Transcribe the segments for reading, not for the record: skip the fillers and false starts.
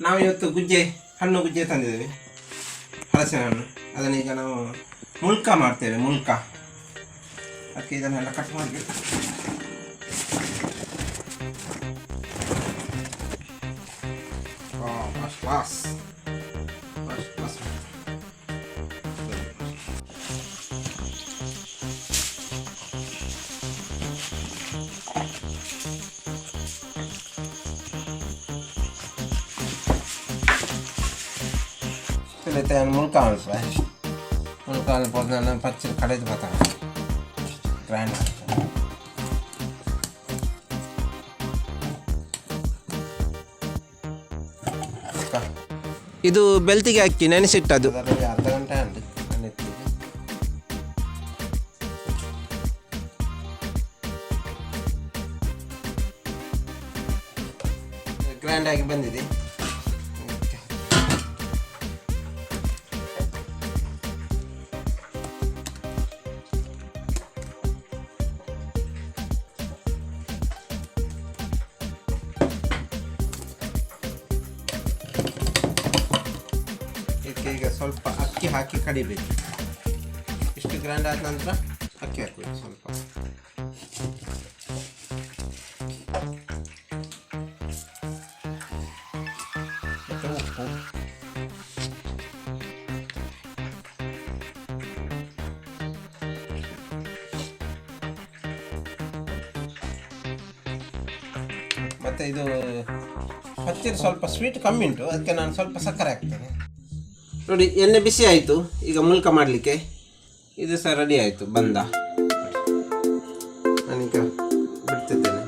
ನಾವು ಇವತ್ತು ಗುಜ್ಜೆ ತಂದಿದ್ದೇವೆ, ಹಲಸಿನ ಹಣ್ಣು. ಅದನ್ನು ಈಗ ನಾವು ಮುಳ್ಕ ಮಾಡ್ತೇವೆ. ಅದಕ್ಕೆ ಇದನ್ನೆಲ್ಲ ಕಟ್ ಮಾಡಬೇಕು. ಕ್ಲಾಸ್ ಮುಳ್ಕಾಲು ಪೋದ ಪಚ್ಚ ಕಡೆದು ಬರ್ತಾನೆ ಗ್ರ್ಯಾಂಡ್. ಇದು ಬೆಳ್ತಿಗೆ ಅಕ್ಕಿ ನೆನೆಸಿಟ್ಟದ್ದು, ಅರ್ಧ ಗಂಟೆ ಉಂಟು ನೆನೆತ್ತಿಗೆ. ಗ್ರ್ಯಾಂಡ್ ಆಗಿ ಬಂದಿದೆ. ಈಗ ಸ್ವಲ್ಪ ಅಕ್ಕಿ ಹಾಕಿ ಕಡಿಬೇಕು. ಇಷ್ಟು ಗ್ರ್ಯಾಂಡ್ ಆದ ನಂತರ ಅಕ್ಕಿ ಹಾಕಬೇಕು ಸ್ವಲ್ಪ. ಮತ್ತು ಉಪ್ಪು, ಮತ್ತು ಇದು ಹಚ್ಚಿದ ಸ್ವಲ್ಪ ಸ್ವೀಟ್ ಕಮ್ಮಿ ಉಂಟು, ಅದಕ್ಕೆ ನಾನು ಸ್ವಲ್ಪ ಸಕ್ಕರೆ ಹಾಕ್ತೇನೆ. ನೋಡಿ, ಎಣ್ಣೆ ಬಿಸಿ ಆಯಿತು. ಈಗ ಮುಳ್ಕ ಮಾಡಲಿಕ್ಕೆ ಇದು ಸಹ ರೆಡಿ ಆಯಿತು. ನಾನೀಗ ಬಿಡ್ತಿದ್ದೇನೆ.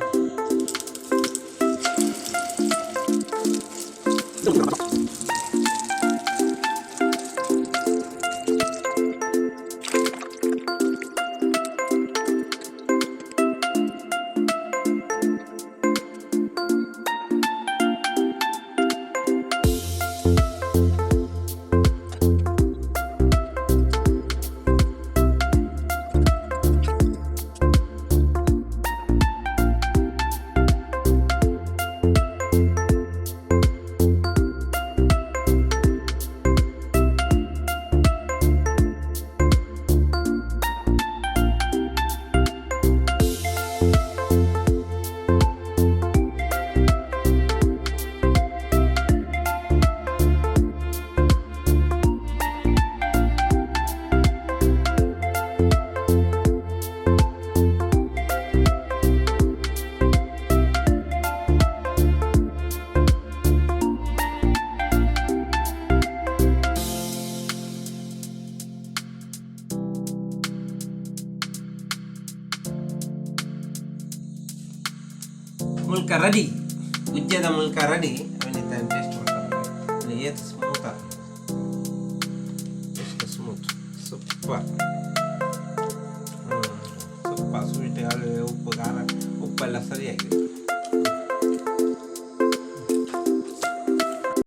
ಮುಳ್ಕ ರೆಡಿ, ಗುಜ್ಜದ ಮುಳ್ಕ ರೆಡಿ. ಅವನಿಂದ ಟೇಸ್ಟ್ ಮಾಡ್ತಾರೆ. ಏತು ಸ್ಮೂತ್ ಆಗ್ತದೆ, ಎಷ್ಟು ಸ್ಮೂತ್, ಸೂಪರ್. ಸ್ವೀಟ್, ಉಪ್ಪು, ಖಾರ, ಉಪ್ಪೆಲ್ಲ ಸರಿಯಾಗಿದೆ.